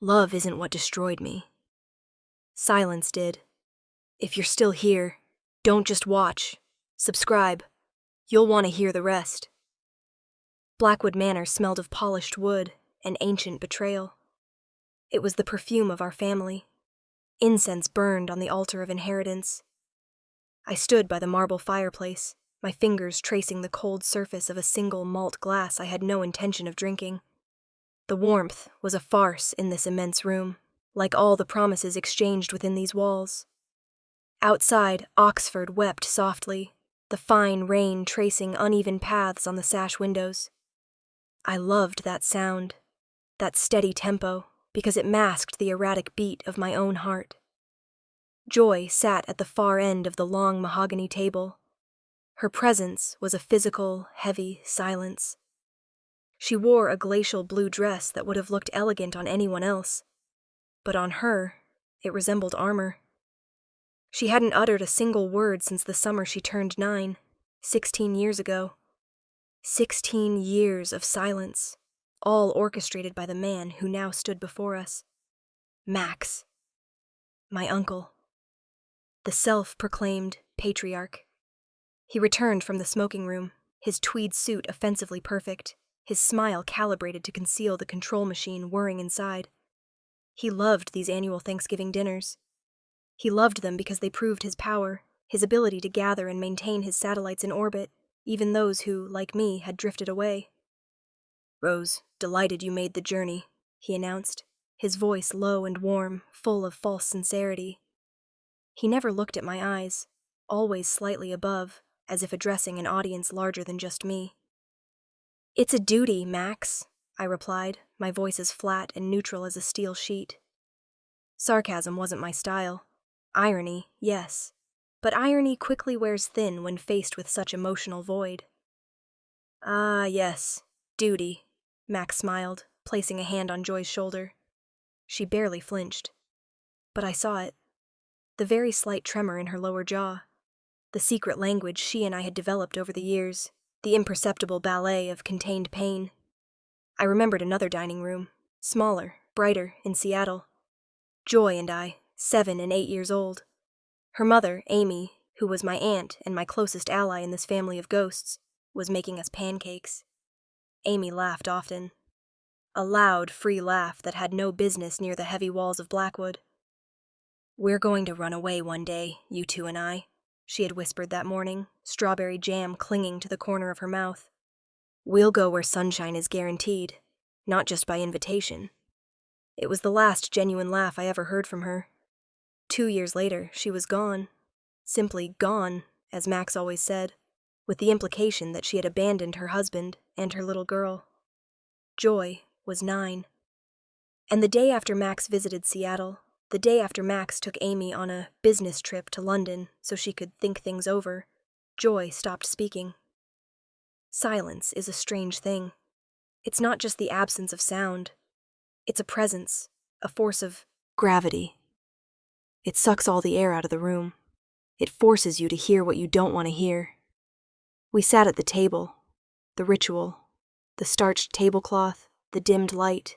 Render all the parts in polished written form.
Love isn't what destroyed me. Silence did. If you're still here, don't just watch. Subscribe. You'll want to hear the rest. Blackwood Manor smelled of polished wood and ancient betrayal. It was the perfume of our family. Incense burned on the altar of inheritance. I stood by the marble fireplace, my fingers tracing the cold surface of a single malt glass I had no intention of drinking. The warmth was a farce in this immense room, like all the promises exchanged within these walls. Outside, Oxford wept softly, the fine rain tracing uneven paths on the sash windows. I loved that sound, that steady tempo, because it masked the erratic beat of my own heart. Joy sat at the far end of the long mahogany table. Her presence was a physical, heavy silence. She wore a glacial blue dress that would have looked elegant on anyone else, but on her, it resembled armor. She hadn't uttered a single word since the summer she turned 9, 16 years ago. 16 years of silence, all orchestrated by the man who now stood before us. Max. My uncle. The self-proclaimed patriarch. He returned from the smoking room, his tweed suit offensively perfect, his smile calibrated to conceal the control machine whirring inside. He loved these annual Thanksgiving dinners. He loved them because they proved his power, his ability to gather and maintain his satellites in orbit, even those who, like me, had drifted away. "Rose, delighted you made the journey," he announced, his voice low and warm, full of false sincerity. He never looked at my eyes, always slightly above, as if addressing an audience larger than just me. "It's a duty, Max," I replied, my voice as flat and neutral as a steel sheet. Sarcasm wasn't my style. Irony, yes, but irony quickly wears thin when faced with such emotional void. "Ah, yes, duty," Max smiled, placing a hand on Joy's shoulder. She barely flinched. But I saw it. The very slight tremor in her lower jaw. The secret language she and I had developed over the years, the imperceptible ballet of contained pain. I remembered another dining room, smaller, brighter, in Seattle. Joy and I, 7 and 8 years old. Her mother, Amy, who was my aunt and my closest ally in this family of ghosts, was making us pancakes. Amy laughed often. A loud, free laugh that had no business near the heavy walls of Blackwood. "We're going to run away one day, you two and I," she had whispered that morning, strawberry jam clinging to the corner of her mouth. "We'll go where sunshine is guaranteed, not just by invitation." It was the last genuine laugh I ever heard from her. 2 years later, she was gone. Simply gone, as Max always said, with the implication that she had abandoned her husband and her little girl. Joy was 9. And the day after Max visited Seattle, the day after Max took Amy on a business trip to London so she could think things over, Joy stopped speaking. Silence is a strange thing. It's not just the absence of sound. It's a presence, a force of gravity. It sucks all the air out of the room. It forces you to hear what you don't want to hear. We sat at the table, the ritual, the starched tablecloth, the dimmed light,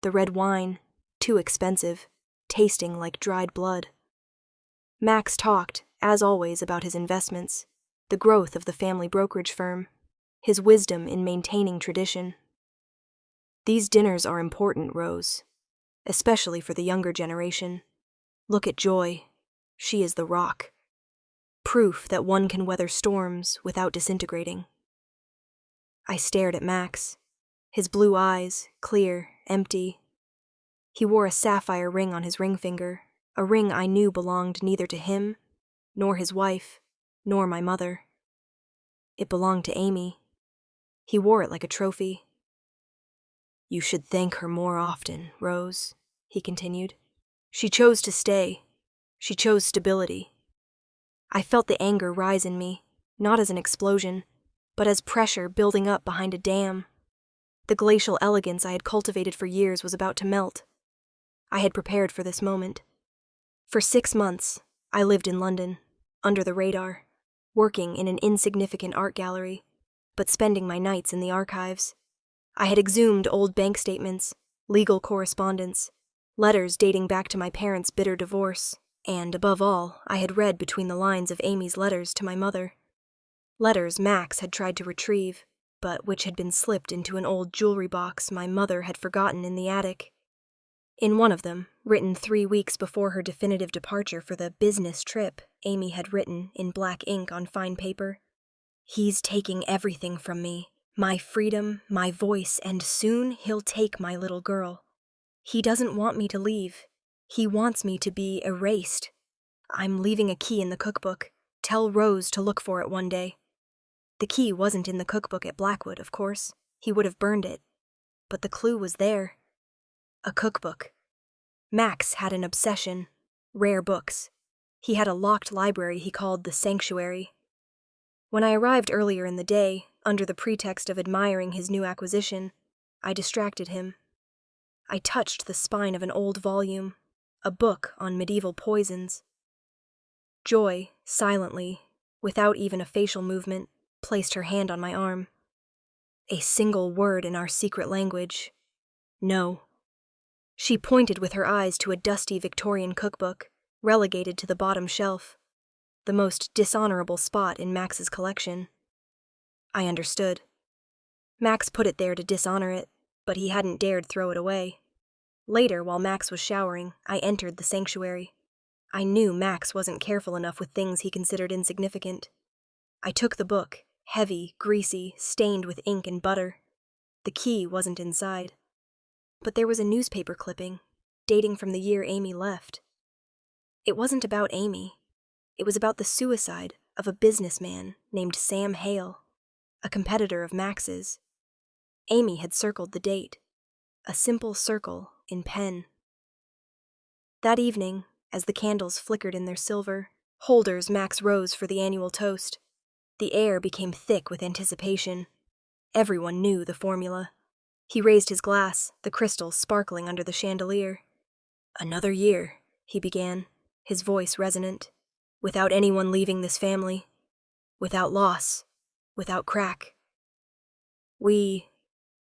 the red wine, too expensive, tasting like dried blood. Max talked, as always, about his investments, the growth of the family brokerage firm, his wisdom in maintaining tradition. "These dinners are important, Rose, especially for the younger generation. Look at Joy. She is the rock. Proof that one can weather storms without disintegrating." I stared at Max, his blue eyes, clear, empty. He wore a sapphire ring on his ring finger, a ring I knew belonged neither to him, nor his wife, nor my mother. It belonged to Amy. He wore it like a trophy. "You should thank her more often, Rose," he continued. "She chose to stay. She chose stability." I felt the anger rise in me, not as an explosion, but as pressure building up behind a dam. The glacial elegance I had cultivated for years was about to melt. I had prepared for this moment. For 6 months, I lived in London, under the radar, working in an insignificant art gallery, but spending my nights in the archives. I had exhumed old bank statements, legal correspondence, Letters dating back to my parents' bitter divorce, and, above all, I had read between the lines of Amy's letters to my mother. Letters Max had tried to retrieve, but which had been slipped into an old jewelry box my mother had forgotten in the attic. In one of them, written 3 weeks before her definitive departure for the business trip, Amy had written, in black ink on fine paper, "He's taking everything from me, my freedom, my voice, and soon he'll take my little girl. He doesn't want me to leave. He wants me to be erased. I'm leaving a key in the cookbook. Tell Rose to look for it one day." The key wasn't in the cookbook at Blackwood, of course. He would have burned it. But the clue was there. A cookbook. Max had an obsession. Rare books. He had a locked library he called the Sanctuary. When I arrived earlier in the day, under the pretext of admiring his new acquisition, I distracted him. I touched the spine of an old volume, a book on medieval poisons. Joy, silently, without even a facial movement, placed her hand on my arm. A single word in our secret language. No. She pointed with her eyes to a dusty Victorian cookbook, relegated to the bottom shelf, the most dishonorable spot in Max's collection. I understood. Max put it there to dishonor it, but he hadn't dared throw it away. Later, while Max was showering, I entered the sanctuary. I knew Max wasn't careful enough with things he considered insignificant. I took the book, heavy, greasy, stained with ink and butter. The key wasn't inside. But there was a newspaper clipping, dating from the year Amy left. It wasn't about Amy. It was about the suicide of a businessman named Sam Hale, a competitor of Max's. Amy had circled the date, a simple circle in pen. That evening, as the candles flickered in their silver holders Max rose for the annual toast, the air became thick with anticipation. Everyone knew the formula. He raised his glass, the crystal sparkling under the chandelier. "Another year," he began, his voice resonant. "Without anyone leaving this family. Without loss. Without crack. We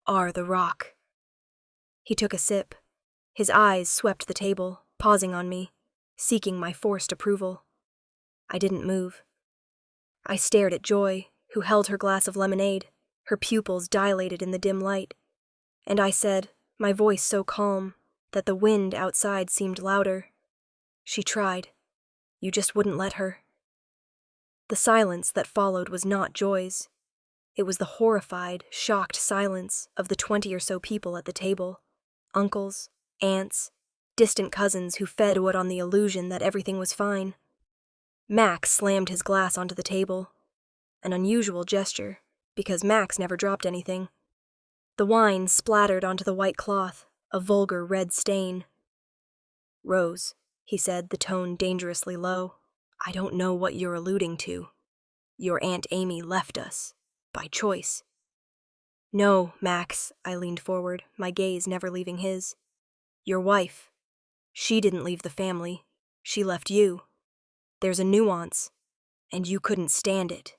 are the rock." He took a sip. His eyes swept the table, pausing on me, seeking my forced approval. I didn't move. I stared at Joy, who held her glass of lemonade, her pupils dilated in the dim light. And I said, my voice so calm that the wind outside seemed louder, "She tried. You just wouldn't let her." The silence that followed was not Joy's. It was the horrified, shocked silence of the 20 or so people at the table. Uncles, aunts, distant cousins who fed on the illusion that everything was fine. Max slammed his glass onto the table. An unusual gesture, because Max never dropped anything. The wine splattered onto the white cloth, a vulgar red stain. "Rose," he said, the tone dangerously low, "I don't know what you're alluding to. Your Aunt Amy left us, by choice." "No, Max," I leaned forward, my gaze never leaving his. "Your wife. She didn't leave the family. She left you. There's a nuance, and you couldn't stand it."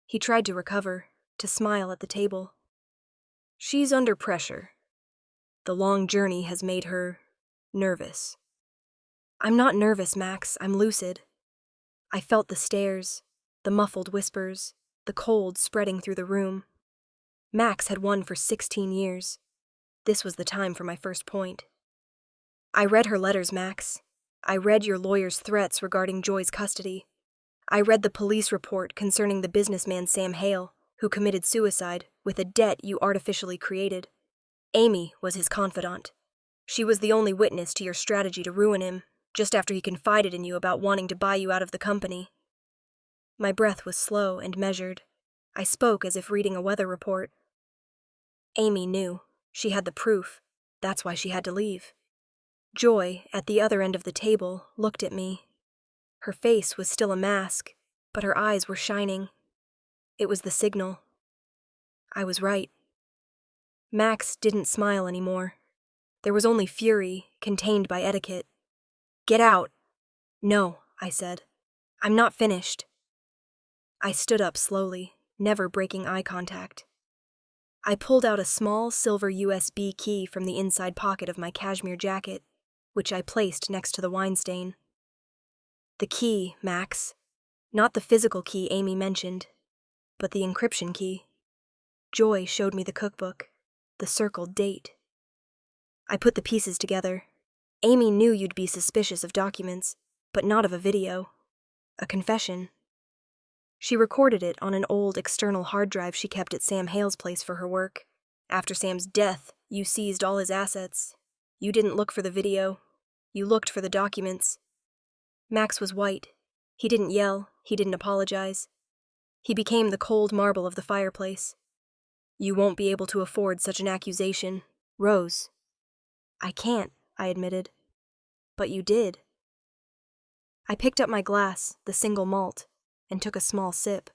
He tried to recover, to smile at the table. "She's under pressure. The long journey has made her nervous." "I'm not nervous, Max. I'm lucid." I felt the stares, the muffled whispers, the cold spreading through the room. Max had won for 16 years. This was the time for my first point. "I read her letters, Max. I read your lawyer's threats regarding Joy's custody. I read the police report concerning the businessman Sam Hale, who committed suicide with a debt you artificially created. Amy was his confidant. She was the only witness to your strategy to ruin him, just after he confided in you about wanting to buy you out of the company." My breath was slow and measured. I spoke as if reading a weather report. "Amy knew. She had the proof. That's why she had to leave." Joy, at the other end of the table, looked at me. Her face was still a mask, but her eyes were shining. It was the signal. I was right. Max didn't smile anymore. There was only fury, contained by etiquette. "Get out." "No," I said. "I'm not finished." I stood up slowly, never breaking eye contact. I pulled out a small silver USB key from the inside pocket of my cashmere jacket, which I placed next to the wine stain. The key, Max. Not the physical key Amy mentioned, but the encryption key. Joy showed me the cookbook, the circled date. I put the pieces together. Amy knew you'd be suspicious of documents, but not of a video. A confession. She recorded it on an old external hard drive she kept at Sam Hale's place for her work. After Sam's death, you seized all his assets. You didn't look for the video. You looked for the documents. Max was white. He didn't yell. He didn't apologize. He became the cold marble of the fireplace. You won't be able to afford such an accusation, Rose. I can't, I admitted. But you did. I picked up my glass, the single malt, and took a small sip.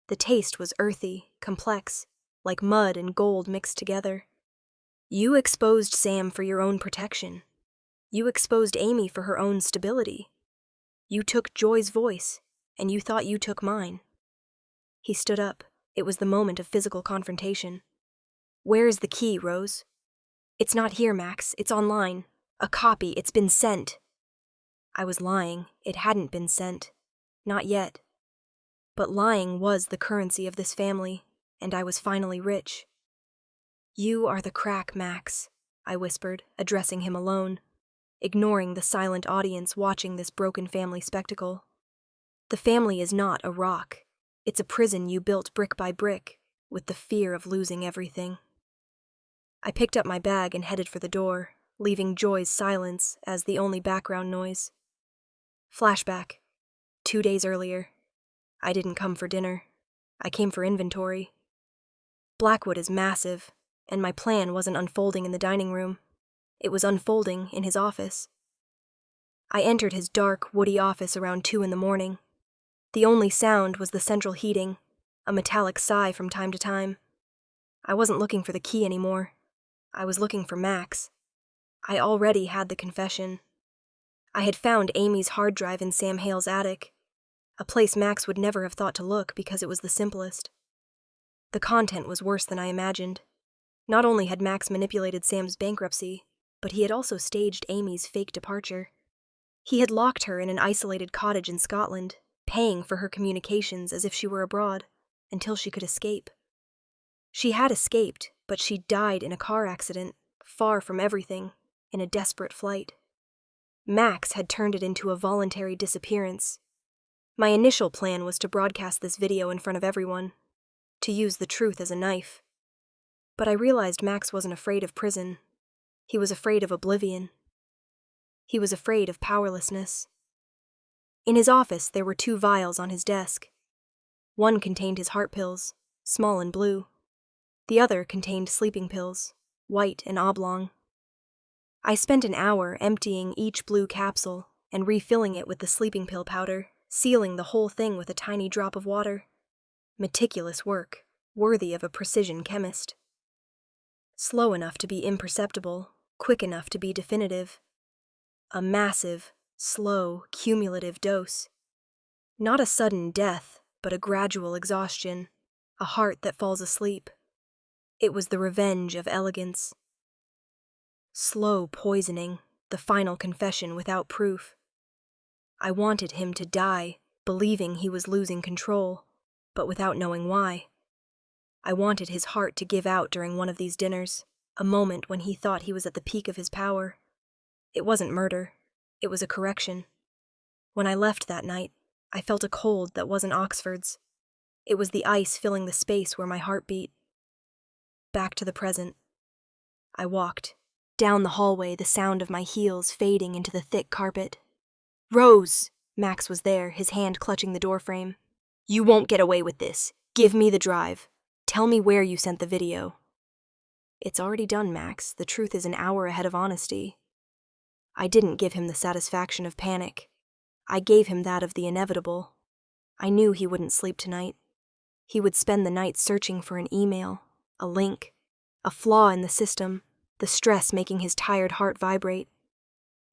The taste was earthy, complex, like mud and gold mixed together. You exposed Sam for your own protection. You exposed Amy for her own stability. You took Joy's voice, and you thought you took mine. He stood up. It was the moment of physical confrontation. Where is the key, Rose? It's not here, Max. It's online. A copy. It's been sent. I was lying. It hadn't been sent. Not yet. But lying was the currency of this family, and I was finally rich. You are the crack, Max, I whispered, addressing him alone, ignoring the silent audience watching this broken family spectacle. The family is not a rock. It's a prison you built brick by brick, with the fear of losing everything. I picked up my bag and headed for the door, leaving Joy's silence as the only background noise. Flashback. 2 days earlier. I didn't come for dinner. I came for inventory. Blackwood is massive, and my plan wasn't unfolding in the dining room. It was unfolding in his office. I entered his dark, woody office around 2 a.m. The only sound was the central heating, a metallic sigh from time to time. I wasn't looking for the key anymore. I was looking for Max. I already had the confession. I had found Amy's hard drive in Sam Hale's attic, a place Max would never have thought to look because it was the simplest. The content was worse than I imagined. Not only had Max manipulated Sam's bankruptcy, but he had also staged Amy's fake departure. He had locked her in an isolated cottage in Scotland, paying for her communications as if she were abroad, until she could escape. She had escaped, but she died in a car accident, far from everything, in a desperate flight. Max had turned it into a voluntary disappearance. My initial plan was to broadcast this video in front of everyone, to use the truth as a knife. But I realized Max wasn't afraid of prison. He was afraid of oblivion. He was afraid of powerlessness. In his office, there were 2 vials on his desk. One contained his heart pills, small and blue. The other contained sleeping pills, white and oblong. I spent an hour emptying each blue capsule and refilling it with the sleeping pill powder, sealing the whole thing with a tiny drop of water. Meticulous work, worthy of a precision chemist. Slow enough to be imperceptible, quick enough to be definitive. A massive, slow, cumulative dose. Not a sudden death, but a gradual exhaustion, a heart that falls asleep. It was the revenge of elegance. Slow poisoning, the final confession without proof. I wanted him to die, believing he was losing control, but without knowing why. I wanted his heart to give out during one of these dinners, a moment when he thought he was at the peak of his power. It wasn't murder. It was a correction. When I left that night, I felt a cold that wasn't Oxford's. It was the ice filling the space where my heart beat. Back to the present. I walked. Down the hallway, the sound of my heels fading into the thick carpet. Rose! Max was there, his hand clutching the doorframe. You won't get away with this. Give me the drive. Tell me where you sent the video. It's already done, Max. The truth is an hour ahead of honesty. I didn't give him the satisfaction of panic. I gave him that of the inevitable. I knew he wouldn't sleep tonight. He would spend the night searching for an email, a link, a flaw in the system, the stress making his tired heart vibrate.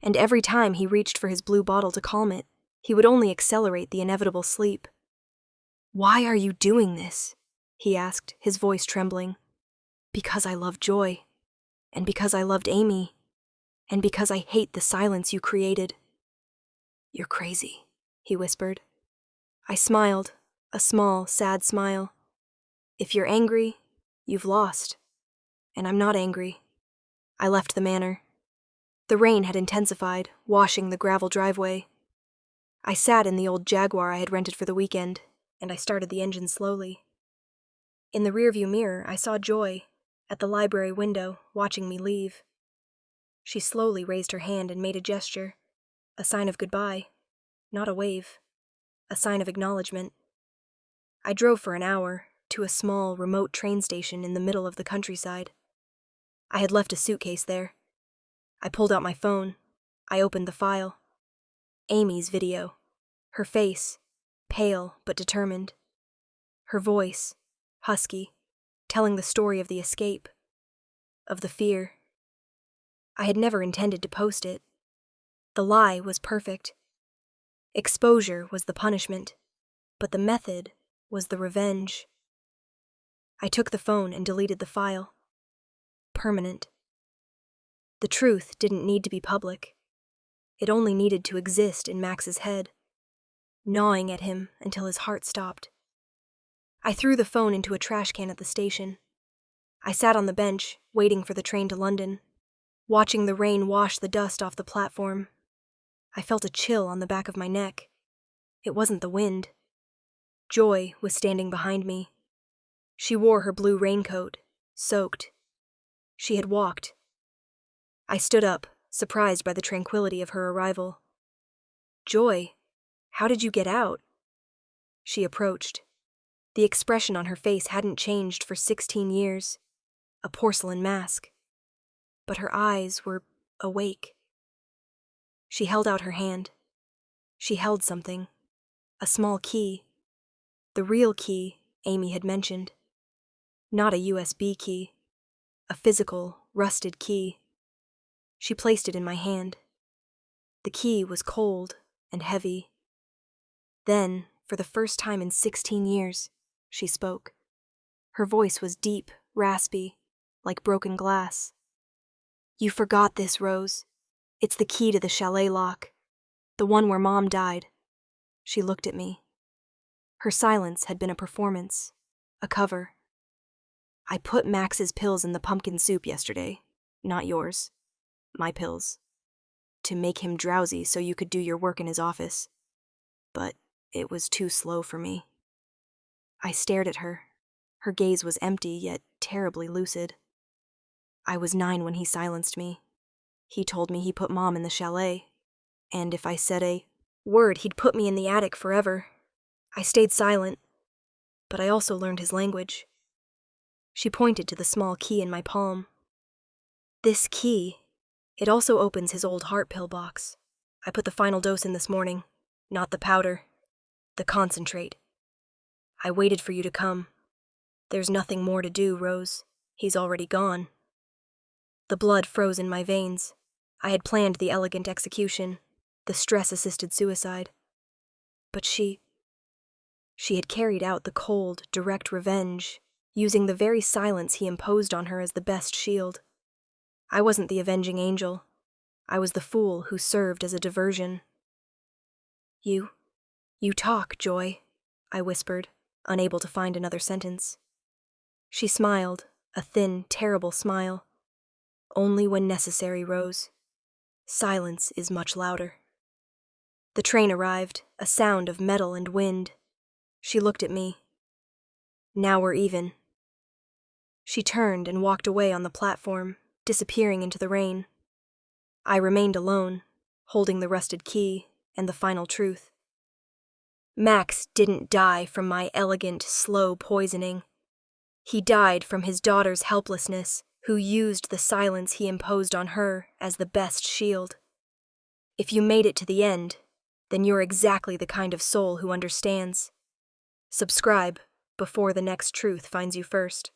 And every time he reached for his blue bottle to calm it, he would only accelerate the inevitable sleep. Why are you doing this? He asked, his voice trembling. Because I love Joy, and because I loved Amy, and because I hate the silence you created. You're crazy, he whispered. I smiled, a small, sad smile. If you're angry, you've lost. And I'm not angry. I left the manor. The rain had intensified, washing the gravel driveway. I sat in the old Jaguar I had rented for the weekend, and I started the engine slowly. In the rearview mirror, I saw Joy, at the library window, watching me leave. She slowly raised her hand and made a gesture, a sign of goodbye, not a wave, a sign of acknowledgement. I drove for an hour, to a small, remote train station in the middle of the countryside. I had left a suitcase there. I pulled out my phone. I opened the file. Amy's video. Her face, pale but determined. Her voice, husky, telling the story of the escape, of the fear. I had never intended to post it. The lie was perfect. Exposure was the punishment, but the method was the revenge. I took the phone and deleted the file. Permanent. The truth didn't need to be public. It only needed to exist in Max's head, gnawing at him until his heart stopped. I threw the phone into a trash can at the station. I sat on the bench, waiting for the train to London, watching the rain wash the dust off the platform. I felt a chill on the back of my neck. It wasn't the wind. Joy was standing behind me. She wore her blue raincoat, soaked. She had walked. I stood up, surprised by the tranquility of her arrival. Joy, how did you get out? She approached. The expression on her face hadn't changed for 16 years, a porcelain mask. But her eyes were awake. She held out her hand. She held something, a small key, the real key Amy had mentioned. Not a USB key, a physical, rusted key. She placed it in my hand. The key was cold and heavy. Then, for the first time in 16 years, she spoke. Her voice was deep, raspy, like broken glass. You forgot this, Rose. It's the key to the chalet lock, the one where Mom died. She looked at me. Her silence had been a performance, a cover. I put Max's pills in the pumpkin soup yesterday, not yours. My pills. To make him drowsy so you could do your work in his office. But it was too slow for me. I stared at her. Her gaze was empty, yet terribly lucid. I was 9 when he silenced me. He told me he put Mom in the chalet, and if I said a word, he'd put me in the attic forever. I stayed silent, but I also learned his language. She pointed to the small key in my palm. This key, it also opens his old heart pill box. I put the final dose in this morning, not the powder, the concentrate. I waited for you to come. There's nothing more to do, Rose. He's already gone. The blood froze in my veins. I had planned the elegant execution, the stress-assisted suicide. But she had carried out the cold, direct revenge, using the very silence he imposed on her as the best shield. I wasn't the avenging angel. I was the fool who served as a diversion. You talk, Joy, I whispered, unable to find another sentence. She smiled, a thin, terrible smile. Only when necessary, Rose. Silence is much louder. The train arrived, a sound of metal and wind. She looked at me. Now we're even. She turned and walked away on the platform, disappearing into the rain. I remained alone, holding the rusted key and the final truth. Max didn't die from my elegant, slow poisoning. He died from his daughter's helplessness, who used the silence he imposed on her as the best shield. If you made it to the end, then you're exactly the kind of soul who understands. Subscribe before the next truth finds you first.